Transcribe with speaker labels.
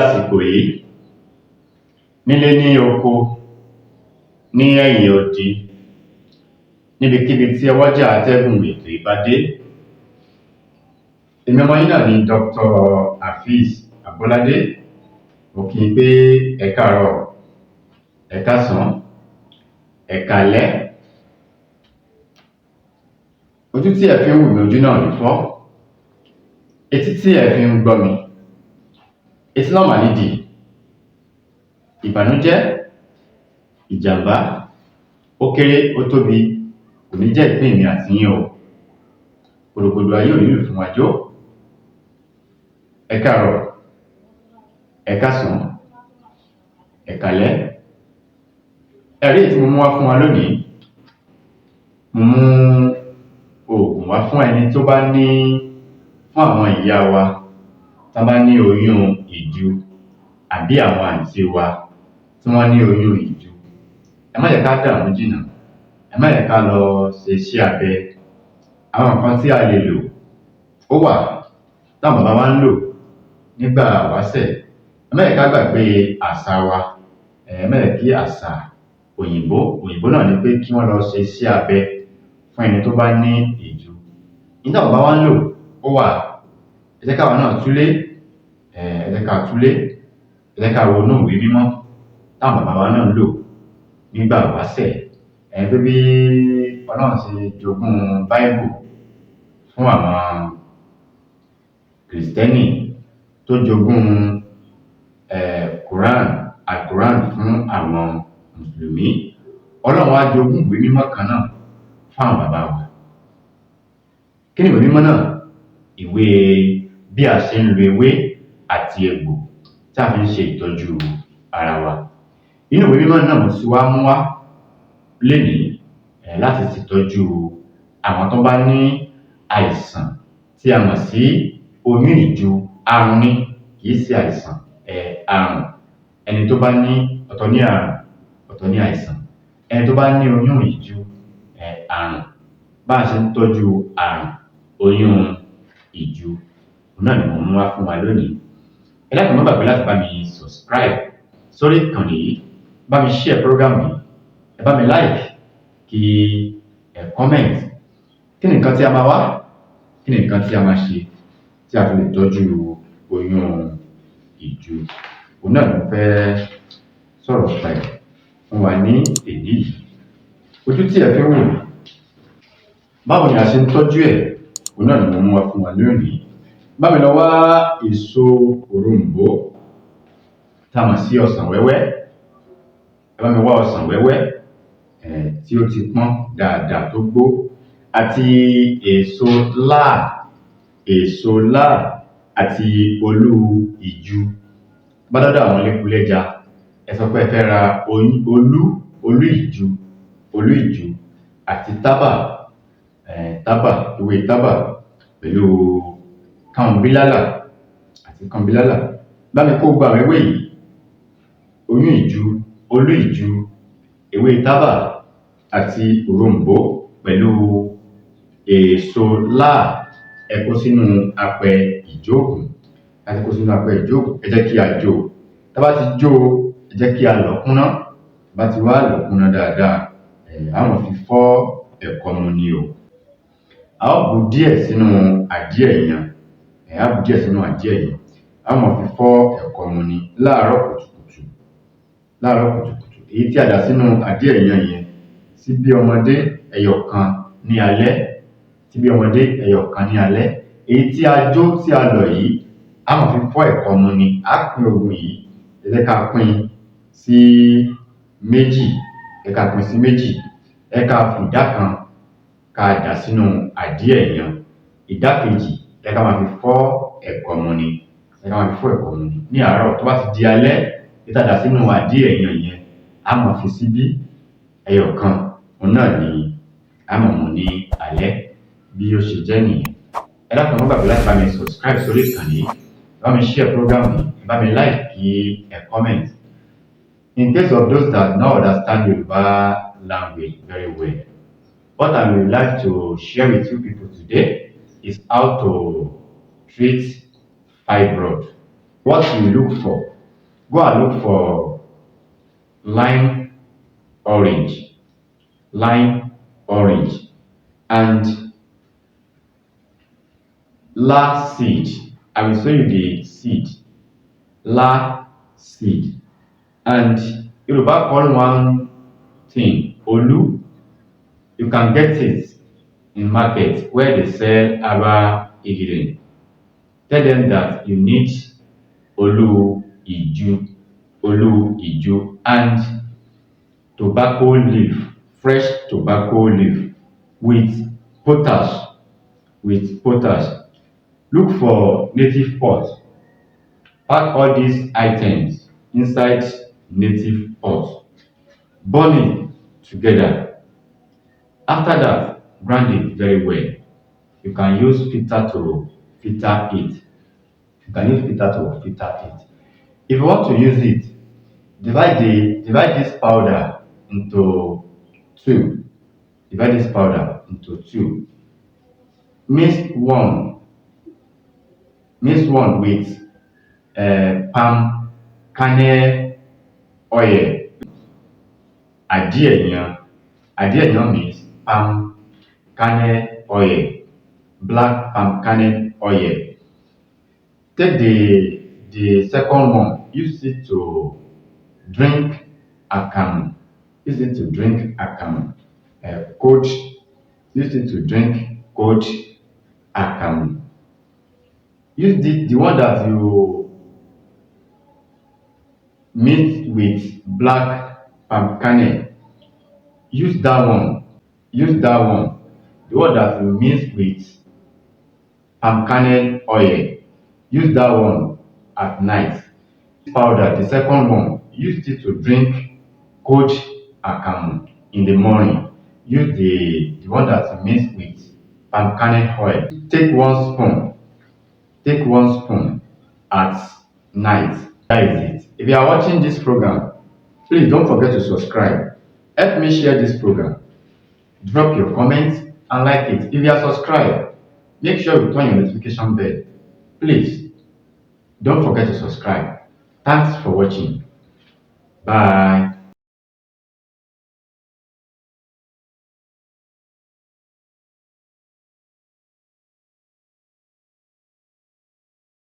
Speaker 1: àsìkò yìí nílé ní oko ní ẹ̀yìn odi níbikíbi tí ọwọ́jà atẹ́gùn ètò ìbádé. Èmi ọmọ yín náà ni Dr. Hafiz Abolade. Mo kí i pé ẹ káàárọ̀, ẹ káàsán, ẹ káalẹ́. Ojú tí ẹ fi ń wò mí ojú náà ní fọ́, etí tí ẹ fi ń gbọ́ mi etí náà mà nídìí. Ìbànújẹ́, ìjàmbá, ó kéré ó tóbi, kò ní jẹ́ ìpín mi àti yín o. Gbòdògbòdò ayé ò ní lù fún wa jó. Ẹ káàárọ̀, ẹ káàsán, ẹ káalẹ́. Ẹ̀rí tí mo mú wá fún wa lónìí, mo mú oògùn wá fún ẹni tó bá ní, fún àwọn ìyá wa tó bá ní oyún ìju, àbí àwọn àǹtí wa tí wọ́n ní oyún ìju. Ẹ má jẹ́ ká dààmú jìnnà, ẹ má jẹ́ ká lọ ṣe iṣẹ́ abẹ. Àwọn nǹkan tí a lè lò ó wà táwọn bàbá wa ń lò nígbà wáṣẹ̀. Ẹ má jẹ́ ká gbàgbé àṣà wa, ẹ má jẹ́ kí àṣà òyìnbó náà ni pé kí wọ́n lọ ṣe iṣẹ́ abẹ fún ẹni tó bá ní ìju. Nígbà bàbá wa ń lò ó wà, ẹ jẹ́ káwa náà túlé, ẹ jẹ́ ká túlé, ẹ jẹ́ ká ronú ìwé mímọ́ táwọn bàbá wa náà ń lò nígbà wáṣẹ̀. Pé bí Ọlọ́run ṣe jogún Báíbù fún àwọn Kìrìsìtẹ́nì, tó jogún Al-Quran fún àwọn Mùsùlùmí, Ọlọ́run wá jogún ìwé mímọ́ kan náà fún àwọn bàbá wa. Kí ni ìwé mímọ́ náà? Ìwé bí a ṣe ń lo ewé àti egbò tí a fi ń ṣe ìtọ́jú ara wa. Inú ìwé mímọ́ náà mo ti wá mú wá lénìí láti ṣètọ́jú àwọn tó bá ní àìsàn tí a mọ̀ sí oyún ìju. Àrùn ni, kì í ṣe àìsàn, àrùn. Ẹni tó bá ní, ọ̀tọ̀ ní àrùn, ọ̀tọ̀ ní àìsàn. Ẹni tó bá ní oyún ìju, àrùn. Bá a ṣe ń tọ́jú àrùn oyún ìju, òun náà ni mo mú wá fún wa lónìí. Ẹ dákun má gbàgbé láti bá mi subscribe sórí ìkànnì yìí, bá mi share program yìí, ẹ bá mi like, kí ẹ comment. Kí ni nǹkan tí a máa wá? Kí ni nǹkan tí a máa ṣe tí a fi lè tọ́jú oyún ìju? Òun náà ló fẹ́ sọ̀rọ̀ pa ẹ̀ fún wa ní èdè yìí. Ojú tí ẹ fi ń wò mí, báwo ni a ṣe ń tọ́jú ẹ̀? Òun náà ni mo mú wá fún wa lónìí. Bá mi lọ wá èso òroǹbó tá a mọ̀ sí ọsàn wẹ́wẹ́. Ẹ bá mi wá ọsàn wẹ́wẹ́ tí ó ti pọ́n dáadáa tó gbó, àti èso láà àti olú ìju. Bá dọ́dọ̀ àwọn lẹ́kúlẹ́jà, ẹ sọ pé ẹ fẹ́ ra olú ìju àti tábà, ewé tábà pẹ̀lú kànbílálà àti kànbílálà. Bá mi kó gbogbo àwọn ewé yìí, oyún ìju, olú ìju, ewé tábà àti òroǹbó pẹ̀lú èso láà, ẹ kó sínú apẹ ìjóògùn. Láti kó sínú apẹ ìjóògùn, ẹ jẹ́ kí a jó. Tá bá ti jó, ẹ jẹ́ kí a lọ̀ kúnná. Bá ti wá lọ̀ kúnná dáadáa, àwọn fi fọ́ ẹ̀kọ mu ni o. A ó bu díẹ̀ sínú àdíẹ̀ yẹn, àwọn fi fọ́ ẹ̀kọ mu ni láàárọ̀ kùtùkùtù. Èyí tí a dà sínú àdíẹ̀ yẹn sí bí ọmọdé ẹyọ̀kan ní alẹ́, èyí tí a jó tí a lọ̀ yìí, àwọn fi fọ́ ẹ̀kọ mu ni. A pín oògùn yìí, ẹ jẹ́ ká pín sí méjì, ẹ ká fi ìdá kan ká dà sínú àdíẹ̀ yẹn, ìdá kejì ẹ ká máa fi fọ́ ẹ̀kọ mu ni. Ní àárọ̀ tó bá ti di alẹ́, ìtàdà sínú àdíẹ̀ yẹn, a máa fi síbí ẹyọ̀kan. Òun náà ni a máa mu ní alẹ́. Bí ó ṣe jẹ́ nìyẹn. Ẹ dákun má gbàgbé láti bá mi subscribe sórí ìkànnì yìí, bá mi share program yìí, bá mi like, kí ẹ comment. In case of those that don't understand Yoruba language very well, what I would like to share with you people today is how to treat fibroid. What you look for, go and look for lime orange, lime orange, and la seed. I will show you the seed, la seed. And Yoruba call one thing olu. You can get it in market where they sell herbal ingredient. Tell them that you need olu iju, and tobacco leaf, fresh tobacco leaf with potash, with potash. Look for native pot. Pack all these items inside native pot. Burn it together. After that, grind it very well. You can use filter to filter it. You can use filter to filter it. If you want to use it, divide this powder into two. Divide this powder into two. Mix one, mix one with palm kernel oil. Adie yan means palm kernel oil, black palm kernel oil. Take the second one, use it to drink akamu. Use it to drink akamu. Cold, use it to drink cold akamu. Use the one that you mix with black palm kernel. Use that one. Use that one. The one that you mix with palm kernel oil. Use that one at night. Powder, the second one, use it to drink cold akamu in the morning. Use the one that you mix with palm kernel oil. Take one spoon at night. That is it. If you are watching this program, please don't forget to subscribe. Help me share this program. Drop your comments and like it. If you are subscribed, make sure you turn your notification bell. Please don't forget to subscribe. Thanks for watching. Bye.